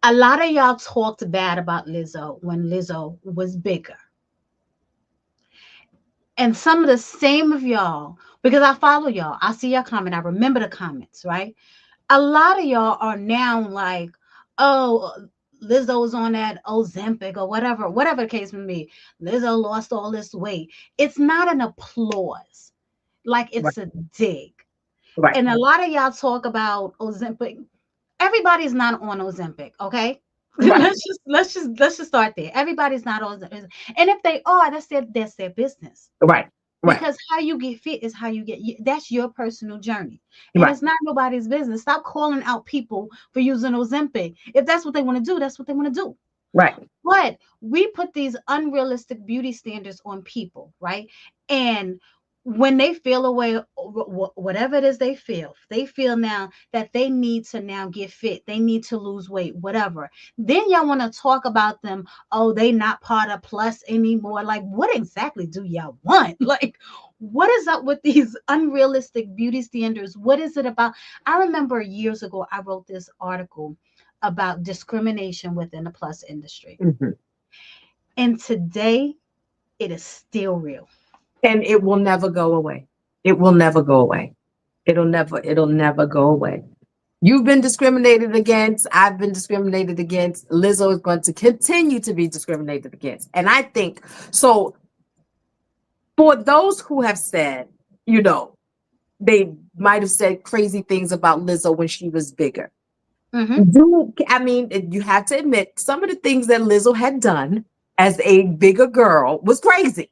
a lot of y'all talked bad about Lizzo when Lizzo was bigger. And some of the same of y'all, because I follow y'all, I see your comment, I remember the comments, right? A lot of y'all are now like, oh, Lizzo's on that Ozempic or whatever the case may be. Lizzo lost all this weight. It's not an applause, like
Right.
it's a dig.
Right.
And a lot of y'all talk about Ozempic. Everybody's not on Ozempic, okay?
Right.
Let's just start there. Everybody's not on Ozempic. And if they are, that's their business.
Right. Right.
Because how you get fit is how you get, that's your personal journey. And
Right.
it's not nobody's business. Stop calling out people for using Ozempic. If that's what they want to do, that's what they want to do.
Right.
But we put these unrealistic beauty standards on people, right? And when they feel away, whatever it is they feel now that they need to now get fit, they need to lose weight, whatever. Then y'all want to talk about them. Oh, they not part of plus anymore. Like, what exactly do y'all want? Like, what is up with these unrealistic beauty standards? What is it about? I remember years ago, I wrote this article about discrimination within the plus industry.
Mhm.
And today it is still real.
And it will never go away. It will never go away. It'll never go away. You've been discriminated against. I've been discriminated against. Lizzo is going to continue to be discriminated against. And I think so. For those who have said, you know, they might have said crazy things about Lizzo when she was bigger.
Mm-hmm.
I mean, you have to admit some of the things that Lizzo had done as a bigger girl was crazy.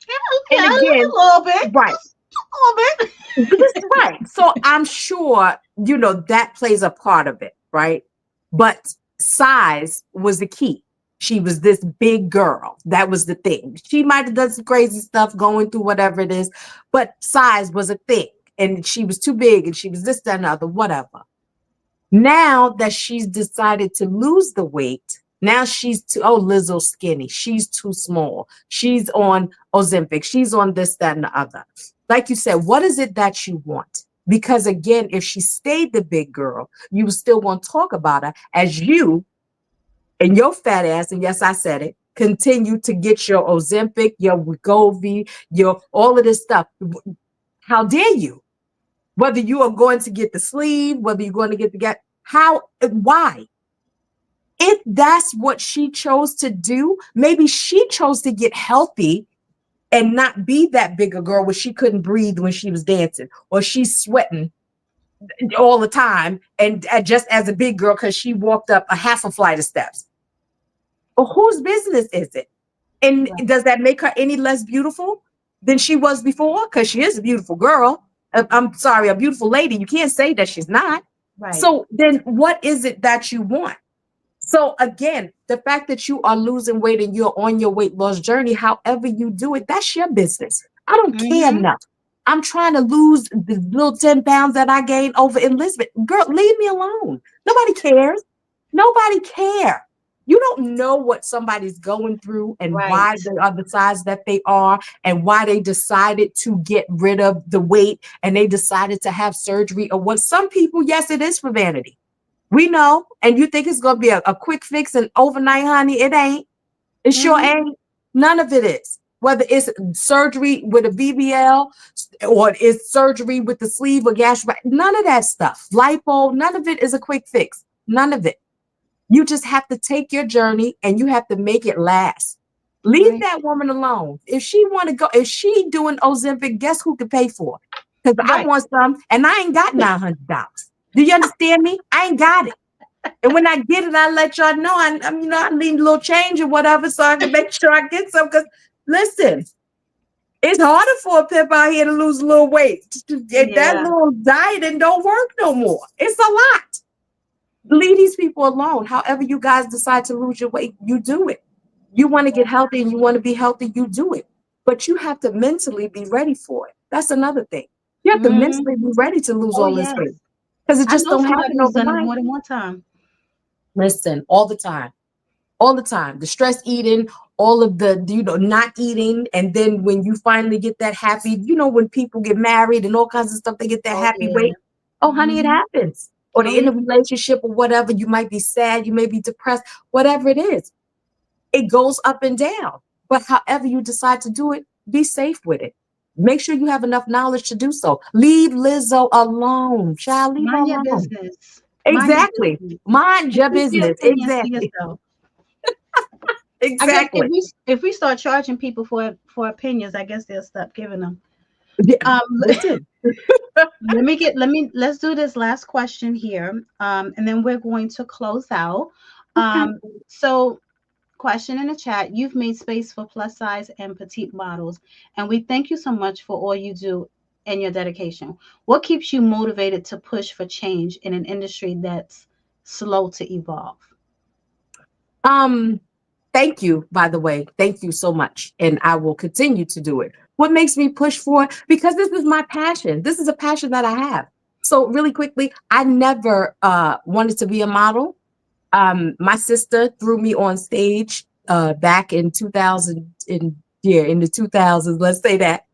Yeah,
And
a
again,
little bit.
right.
A little bit.
That's right. So I'm sure, that plays a part of it, right? But size was the key. She was this big girl. That was the thing. She might have done some crazy stuff going through whatever it is, but size was a thing. And she was too big and she was this, that, and the other, whatever. Now that she's decided to lose the weight, now she's too, oh, Lizzo's skinny. She's too small. She's on Ozempic. She's on this, that, and the other. Like you said, what is it that you want? Because again, if she stayed the big girl, you still want to talk about her as you and your fat ass, and yes, I said it, continue to get your Ozempic, your Wegovy, your all of this stuff. How dare you? Whether you are going to get the sleeve, whether you're going to get the get, how, why? If that's what she chose to do, maybe she chose to get healthy and not be that bigger girl where she couldn't breathe when she was dancing, or she's sweating all the time and just as a big girl because she walked up a half a flight of steps. Well, whose business is it? And
Right.
does that make her any less beautiful than she was before? Because she is a beautiful girl. I'm sorry, a beautiful lady. You can't say that she's not.
Right.
So then what is it that you want? So again, the fact that you are losing weight and you're on your weight loss journey, however you do it, that's your business. I don't care
Mm-hmm.
enough. I'm trying to lose the little 10 pounds that I gained over in Lisbon. Girl, leave me alone. Nobody cares. Nobody cares. You don't know what somebody's going through and
Right.
why they are the size that they are and why they decided to get rid of the weight and they decided to have surgery or what. Some people, yes, it is for vanity. We know. And you think it's going to be a quick fix and overnight, honey. It ain't. It sure
Mm-hmm.
ain't. None of it is. Whether it's surgery with a BBL or it's surgery with the sleeve or gash, none of that stuff. Lipo, none of it is a quick fix. None of it. You just have to take your journey and you have to make it last. Leave
Right.
that woman alone. If she want to go, if she doing Ozempic, guess who can pay for it? Because I
Right.
want some and I ain't got $900. Do you understand me? I ain't got it. And when I get it, I let y'all know I need a little change or whatever so I can make sure I get some. Because listen, it's harder for a pimp out here to lose a little weight. If that
Yeah.
little dieting don't work no more. It's a lot. Leave these people alone. However you guys decide to lose your weight, you do it. You want to get healthy and you want to be healthy, you do it. But you have to mentally be ready for it. That's another thing. You have to
Mm-hmm.
mentally be ready to lose
Oh
all this
yes.
weight because it
I
just
know
don't
somebody
happen
who's done it
overnight.
more than one time.
Listen, all the time. All the time. The stress eating, all of the, not eating. And then when you finally get that happy, when people get married and all kinds of stuff, they get that
Oh
happy
yeah.
weight. Oh, honey, it
Mm-hmm.
happens. Or
Oh
they're in
yeah.
a relationship or whatever. You might be sad. You may be depressed, whatever it is. It goes up and down. But however you decide to do it, be safe with it. Make sure you have enough knowledge to do so. Leave Lizzo alone. Child, leave her
Mind your
alone.
business. Mind your
Exactly.
business.
Mind
And
your
keep your
business.
opinions to
Exactly.
yourself. I guess
Exactly.
if we start charging people for opinions, I guess they'll stop giving them.
Yeah,
Um,
listen.
let's do this last question here. And then we're going to close out.
Okay.
So question in the chat, you've made space for plus size and petite models, and we thank you so much for all you do and your dedication. What keeps you motivated to push for change in an industry that's slow to evolve?
Um, Thank you, by the way. Thank you so much. And I will continue to do it. What makes me push for it? Because this is my passion. This is a passion that I have. So really quickly, I never wanted to be a model. My sister threw me on stage back in 2000 in the 2000s, let's say that.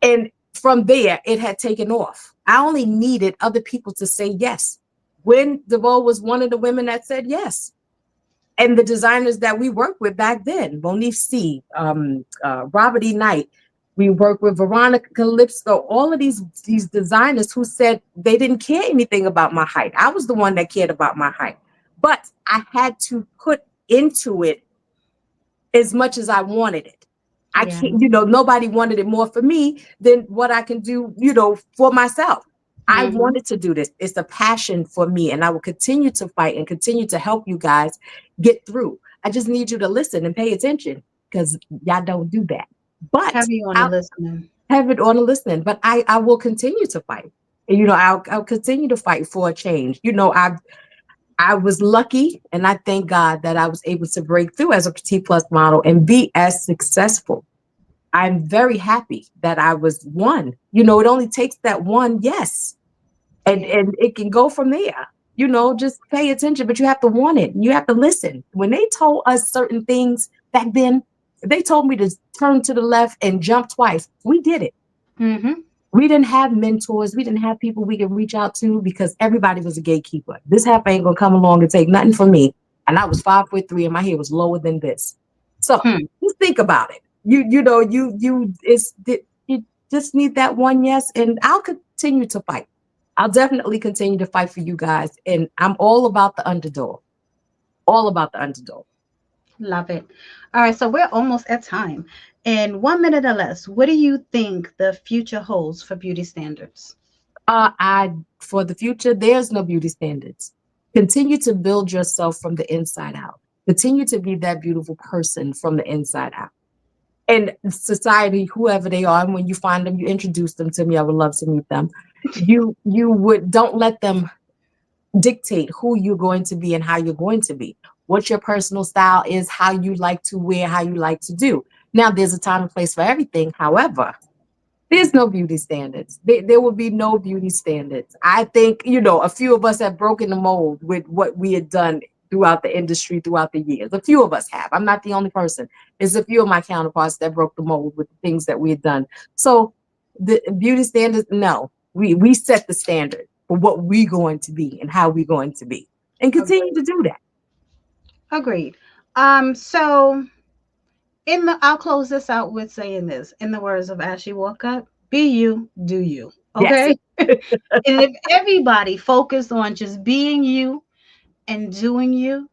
And from there, it had taken off. I only needed other people to say yes. When DeVoe was one of the women that said yes. And the designers that we worked with back then, Monique C, Robert E. Knight, we worked with Veronica Calypso, all of these designers who said they didn't care anything about my height. I was the one that cared about my height. But I had to put into it as much as I wanted it. I
Yeah.
can't, nobody wanted it more for me than what I can do, for myself. I
Mm-hmm.
wanted to do this. It's a passion for me, and I will continue to fight and continue to help you guys get through. I just need you to listen and pay attention because y'all don't do that. But
Heavy on the
I'll
listening.
have it on a listening. But I will continue to fight. And, I'll continue to fight for a change. I was lucky, and I thank God that I was able to break through as a petite plus model and be as successful. I'm very happy that I was one. It only takes that one yes, and
Yeah.
it can go from there. Just pay attention, but you have to want it. You have to listen. When they told us certain things back then, they told me to turn to the left and jump twice. We did it.
Mm-hmm.
We didn't have mentors. We didn't have people we could reach out to because everybody was a gatekeeper. This half ain't gonna come along and take nothing from me. And I was 5'3" and my hair was lower than this. So
Hmm.
just think about it. You just need that one yes, and I'll continue to fight. I'll definitely continue to fight for you guys. And I'm all about the underdog. All about the underdog.
Love it. All right, so we're almost at time. In 1 minute or less, what do you think the future holds for beauty standards?
I For the future, there's no beauty standards. Continue to build yourself from the inside out. Continue to be that beautiful person from the inside out. And society, whoever they are, and when you find them, you introduce them to me. I would love to meet them. You would don't let them dictate who you're going to be and how you're going to be. What your personal style is, how you like to wear, how you like to do. Now, there's a time and place for everything. However, there's no beauty standards. There will be no beauty standards. I think, a few of us have broken the mold with what we had done throughout the industry, throughout the years. A few of us have. I'm not the only person. There's a few of my counterparts that broke the mold with the things that we had done. So the beauty standards, no. We set the standard for what we're going to be and how we're going to be. And continue
Agreed.
to do that.
Agreed. So I'll close this out with saying this in the words of Ashley Walker: be you, do you.
Yes.
Okay. And if everybody focused on just being you and doing you,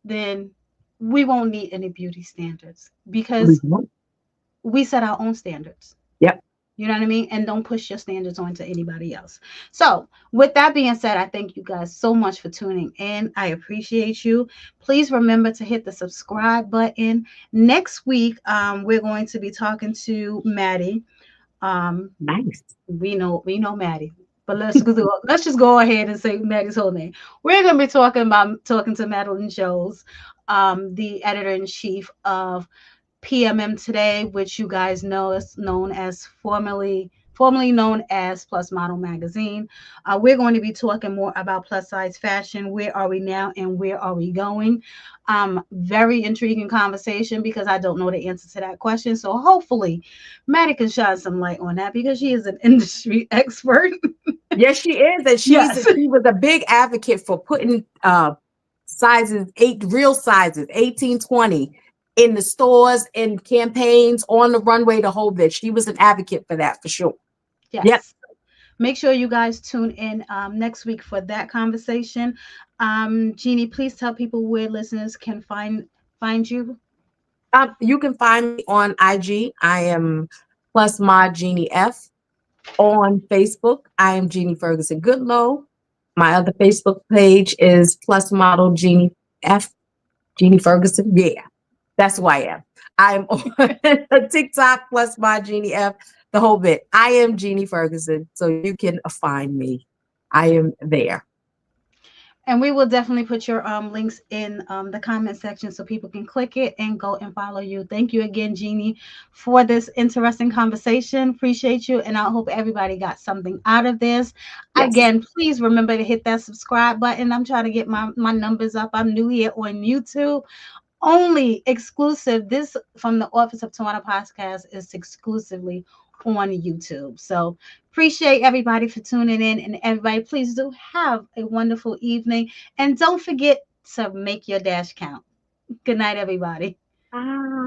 then we won't need any beauty standards because we set our own standards.
Yep.
You know what I mean? And don't push your standards onto anybody else. So, with that being said, I thank you guys so much for tuning in. I appreciate you. Please remember to hit the subscribe button. Next week, we're going to be talking to Maddie.
Nice.
We know Maddie, but let's just go ahead and say Maddie's whole name. We're going to be talking to Madeline Shows, the editor in chief of PMM Today, which you guys know is known as formerly known as Plus Model Magazine. We're going to be talking more about plus size fashion. Where are we now and where are we going? Very intriguing conversation because I don't know the answer to that question. So hopefully Maddie can shine some light on that because she is an industry expert.
Yes, she is. And
Yes.
she was a big advocate for putting real sizes, 18, 20 in the stores and campaigns on the runway, the whole bit. She was an advocate for that for sure. Yep.
Yes. Make sure you guys tune in next week for that conversation. Jeannie, please tell people where listeners can find you.
You can find me on IG. I am plus mod Jeannie F. On Facebook, I am Jeannie Ferguson-Goodlow. My other Facebook page is plus model Jeannie F. Jeannie Ferguson. Yeah, that's who I am. I'm on TikTok plus my Jeannie F. The whole bit. I am Jeannie Ferguson, so you can find me. I am there.
And we will definitely put your links in the comment section so people can click it and go and follow you. Thank you again, Jeannie, for this interesting conversation. Appreciate you. And I hope everybody got something out of this.
Yes.
Again, please remember to hit that subscribe button. I'm trying to get my numbers up. I'm new here on YouTube. Only exclusive. This from the Office of Tawana podcast is exclusively on YouTube. So appreciate everybody for tuning in, and everybody please do have a wonderful evening, and don't forget to make your dash count. Good night, everybody.
Ah.